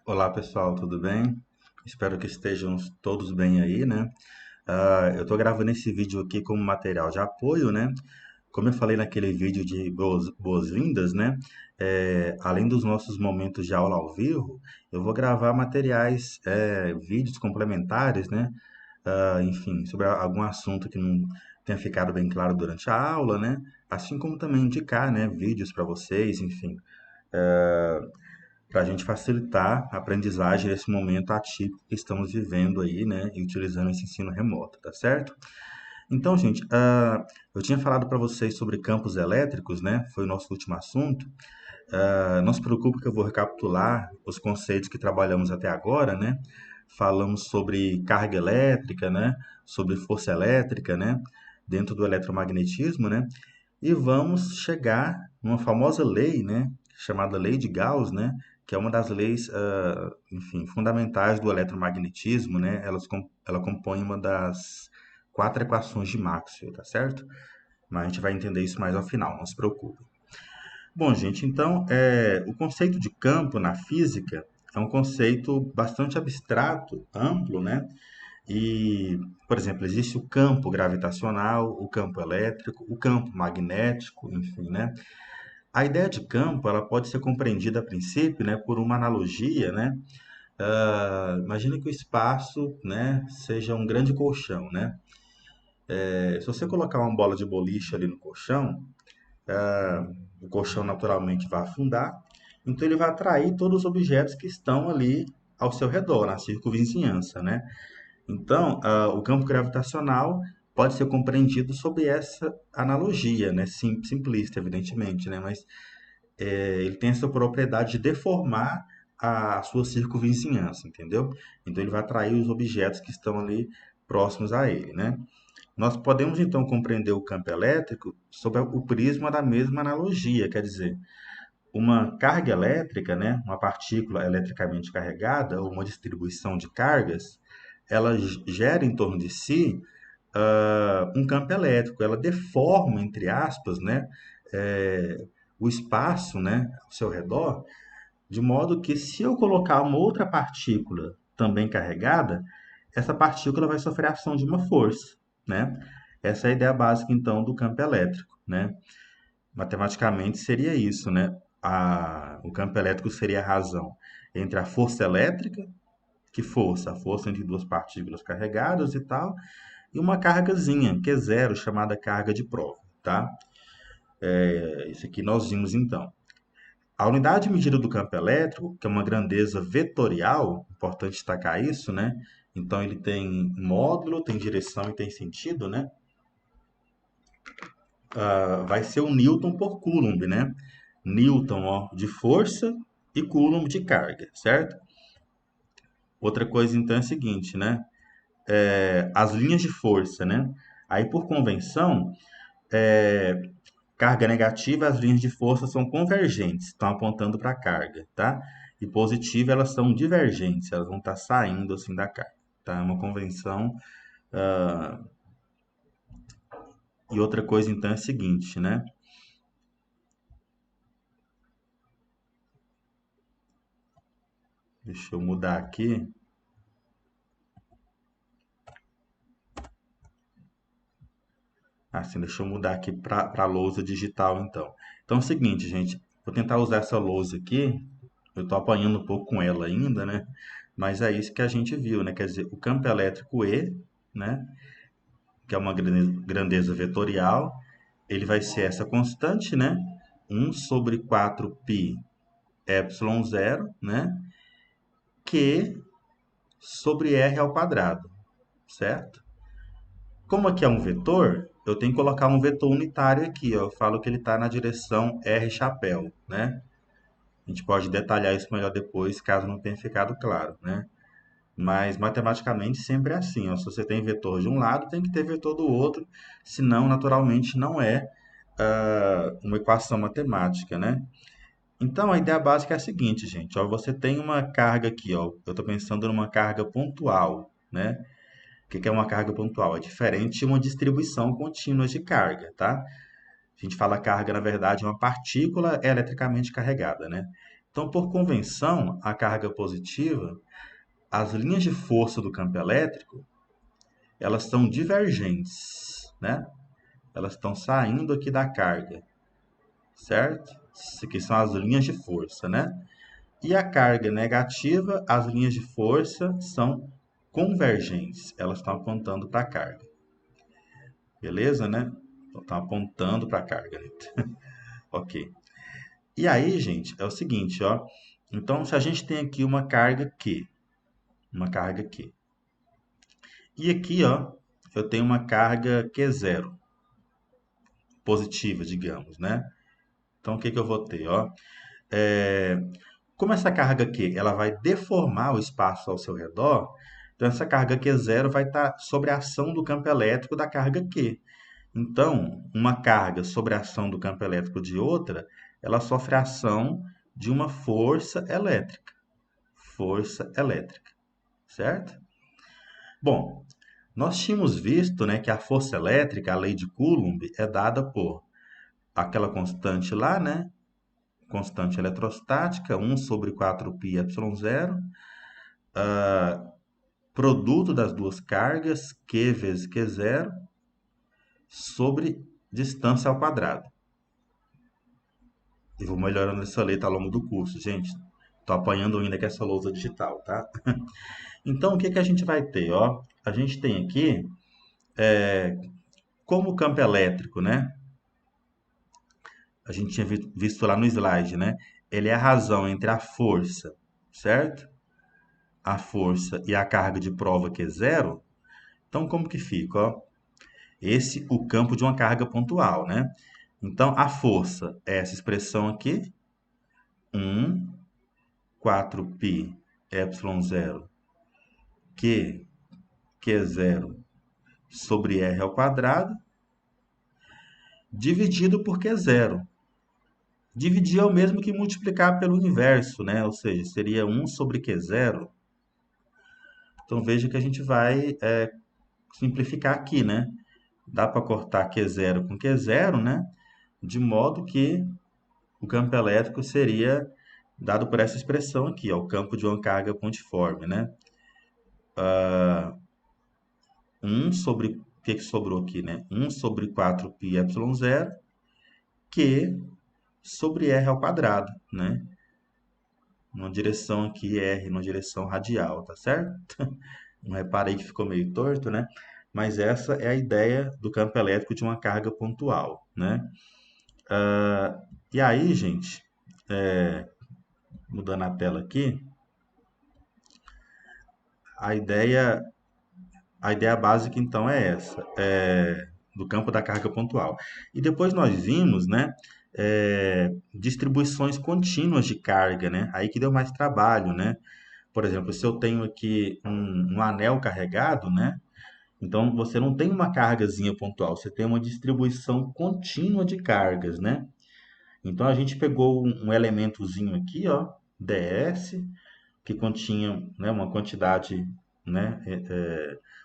Olá pessoal, tudo bem? Espero que estejam todos bem aí, né? Eu estou gravando esse vídeo aqui como material de apoio, né? Como eu falei naquele vídeo de boas-vindas, né? Além dos nossos momentos de aula ao vivo, eu vou gravar materiais, vídeos complementares, né? Enfim, sobre algum assunto que não tenha ficado bem claro durante a aula, né? Assim como também indicar, né? Vídeos para vocês, enfim, para a gente facilitar a aprendizagem nesse momento atípico que estamos vivendo aí, né, e utilizando esse ensino remoto, tá certo? Então, gente, eu tinha falado para vocês sobre campos elétricos, né, foi o nosso último assunto. Não se preocupe que eu vou recapitular os conceitos que trabalhamos até agora, né? Falamos sobre carga elétrica, né, sobre força elétrica, né, dentro do eletromagnetismo, né, e vamos chegar numa famosa lei, né, chamada Lei de Gauss, né, que é uma das leis, enfim, fundamentais do eletromagnetismo, né, ela compõe uma das quatro equações de Maxwell, tá certo? Mas a gente vai entender isso mais ao final, não se preocupe. Bom, gente, então, o conceito de campo na física é um conceito bastante abstrato, amplo, né? E, por exemplo, existe o campo gravitacional, o campo elétrico, o campo magnético, enfim, né? A ideia de campo, ela pode ser compreendida a princípio, né, por uma analogia, né? Imagine que o espaço, né, seja um grande colchão, né? Se você colocar uma bola de boliche ali no colchão, o colchão naturalmente vai afundar, então ele vai atrair todos os objetos que estão ali ao seu redor, na circunvizinhança, né? Então, o campo gravitacional pode ser compreendido sob essa analogia, né? Simplista, evidentemente, né? Mas ele tem essa propriedade de deformar a sua circunvizinhança, entendeu? Então, ele vai atrair os objetos que estão ali próximos a ele, né? Nós podemos, então, compreender o campo elétrico sob o prisma da mesma analogia, quer dizer, uma carga elétrica, né, uma partícula eletricamente carregada, ou uma distribuição de cargas, ela gera em torno de si um campo elétrico, ela deforma, entre aspas, né, o espaço, né, ao seu redor, de modo que se eu colocar uma outra partícula também carregada, essa partícula vai sofrer a ação de uma força, né? Essa é a ideia básica, então, do campo elétrico, né? Matematicamente seria isso, né? O campo elétrico seria a razão entre a força elétrica, que força? A força entre duas partículas carregadas e tal, e uma cargazinha, que é zero, chamada carga de prova, tá? Isso aqui nós vimos então. A unidade de medida do campo elétrico, que é uma grandeza vetorial, importante destacar isso, né? Então ele tem módulo, tem direção e tem sentido, né? Vai ser o Newton por Coulomb, né? Newton, ó, de força e Coulomb de carga, certo? Outra coisa então é a seguinte, né? As linhas de força, né? Aí por convenção, é, carga negativa, as linhas de força são convergentes, estão apontando para a carga, tá? E positiva, elas são divergentes, elas vão estar saindo assim da carga, tá? É uma convenção. ah, E outra coisa então é a seguinte, né? Deixa eu mudar aqui. Assim, deixa eu mudar aqui para a lousa digital então. Então é o seguinte, gente, vou tentar usar essa lousa aqui. Eu estou apanhando um pouco com ela ainda, né? Mas é isso que a gente viu, né? Quer dizer, o campo elétrico E, né? Que é uma grandeza vetorial, ele vai ser essa constante, né? 1/4π epsilon zero, né? Q sobre r ao quadrado, certo? Como aqui é um vetor, eu tenho que colocar um vetor unitário aqui, ó. Eu falo que ele está na direção r chapéu, né? A gente pode detalhar isso melhor depois, caso não tenha ficado claro, né? Mas matematicamente sempre é assim, ó. Se você tem vetor de um lado, tem que ter vetor do outro, senão naturalmente não é uma equação matemática, né? Então a ideia básica é a seguinte, gente, ó, você tem uma carga aqui, ó. Eu estou pensando numa carga pontual, né? O que que é uma carga pontual? É diferente de uma distribuição contínua de carga, tá? A gente fala carga, na verdade, é uma partícula eletricamente carregada, né? Então, por convenção, a carga positiva, as linhas de força do campo elétrico, elas são divergentes, né? Elas estão saindo aqui da carga, certo? Isso aqui são as linhas de força, né? E a carga negativa, as linhas de força são convergentes, elas estão apontando para a carga. Beleza, né? Então, estão apontando para a carga. Ok. E aí, gente, é o seguinte, ó. Então, se a gente tem aqui uma carga Q, e aqui, ó, eu tenho uma carga Q0, positiva, digamos, né? Então, o que que eu vou ter, ó? É, como essa carga Q, ela vai deformar o espaço ao seu redor, então essa carga Q0 vai estar sobre a ação do campo elétrico da carga Q. Então, uma carga sobre a ação do campo elétrico de outra, ela sofre a ação de uma força elétrica. Força elétrica, certo? Bom, nós tínhamos visto, né, que a força elétrica, a lei de Coulomb, é dada por aquela constante lá, né? Constante eletrostática, 1 sobre 4π epsilon zero, produto das duas cargas, Q vezes Q0, sobre distância ao quadrado. E vou melhorando essa letra ao longo do curso, gente. Tô apanhando ainda com essa lousa digital, tá? Então, o que que a gente vai ter, ó? A gente tem aqui, como o campo elétrico, né? A gente tinha visto lá no slide, né? Ele é a razão entre a força, certo? A força e a carga de prova que é zero. Então, como que fica, ó? Esse o campo de uma carga pontual, né? Então, a força é essa expressão aqui, 1, 4π epsilon zero, que é zero sobre r ao quadrado, dividido por q zero. Dividir é o mesmo que multiplicar pelo inverso, né? Ou seja, seria 1 sobre q zero. Então, veja que a gente vai simplificar aqui, né? Dá para cortar q zero com q zero, né? De modo que o campo elétrico seria dado por essa expressão aqui, ó, o campo de uma carga pontiforme, né? 1 sobre, o que sobrou aqui, né? 1 sobre 4π epsilon zero, Q sobre R ao quadrado, né? Uma direção aqui, R, numa direção radial, tá certo? Não reparei que ficou meio torto, né? Mas essa é a ideia do campo elétrico de uma carga pontual, né? E aí, gente, mudando a tela aqui, a ideia, a ideia básica então é essa, do campo da carga pontual. E depois nós vimos, né, distribuições contínuas de carga, né? Aí que deu mais trabalho, né? Por exemplo, se eu tenho aqui um anel carregado, né? Então você não tem uma cargazinha pontual, você tem uma distribuição contínua de cargas, né? Então a gente pegou um elementozinho aqui, ó, ds, que continha, né, uma quantidade, né,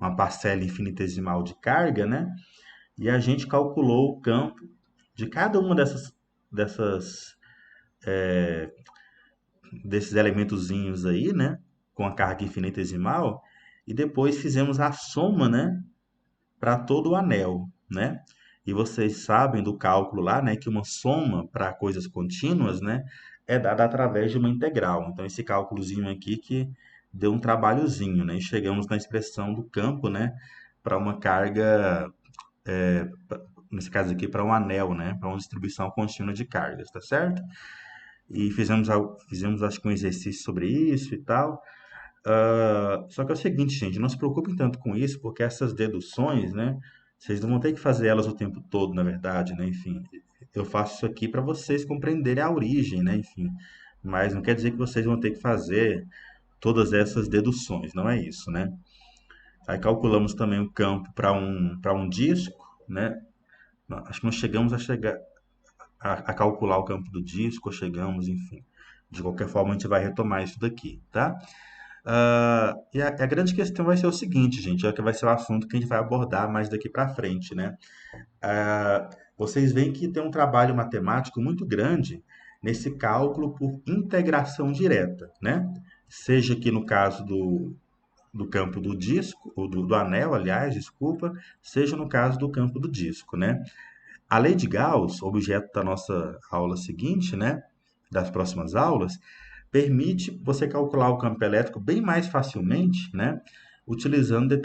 uma parcela infinitesimal de carga, né? E a gente calculou o campo de cada uma dessas desses elementozinhos aí, né, com a carga infinitesimal, e depois fizemos a soma, né, para todo o anel, né? E vocês sabem do cálculo lá, né, que uma soma para coisas contínuas, né, é dada através de uma integral. Então esse cálculozinho aqui que deu um trabalhozinho, né? E chegamos na expressão do campo, né, para uma carga, nesse caso aqui para um anel, né, para uma distribuição contínua de cargas, tá certo? E fizemos acho que um exercício sobre isso e tal. Só que é o seguinte, gente, não se preocupem tanto com isso, porque essas deduções, né, vocês não vão ter que fazer elas o tempo todo, na verdade, né? Enfim, eu faço isso aqui para vocês compreenderem a origem, né? Enfim, mas não quer dizer que vocês vão ter que fazer todas essas deduções, não é isso, né? Aí calculamos também o campo para um disco, né? Acho que não chegamos a calcular o campo do disco, chegamos, enfim. De qualquer forma, a gente vai retomar isso daqui, tá? E a grande questão vai ser o seguinte, gente, que vai ser o assunto que a gente vai abordar mais daqui para frente, né? Vocês veem que tem um trabalho matemático muito grande nesse cálculo por integração direta, né? Seja aqui no caso do campo do disco, ou do anel, aliás, desculpa, seja no caso do campo do disco, né? A lei de Gauss, objeto da nossa aula seguinte, né, das próximas aulas, permite você calcular o campo elétrico bem mais facilmente, né, utilizando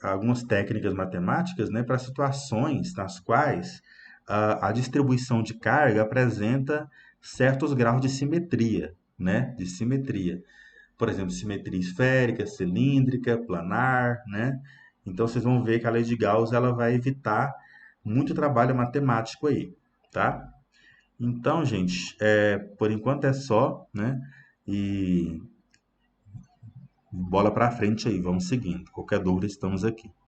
algumas técnicas matemáticas, né, para situações nas quais a distribuição de carga apresenta certos graus de simetria, né, de simetria. Por exemplo, simetria esférica, cilíndrica, planar, né? Então vocês vão ver que a lei de Gauss ela vai evitar muito trabalho matemático aí, tá? Então, gente, por enquanto é só, né? E bola para frente aí, vamos seguindo. Qualquer dúvida, estamos aqui.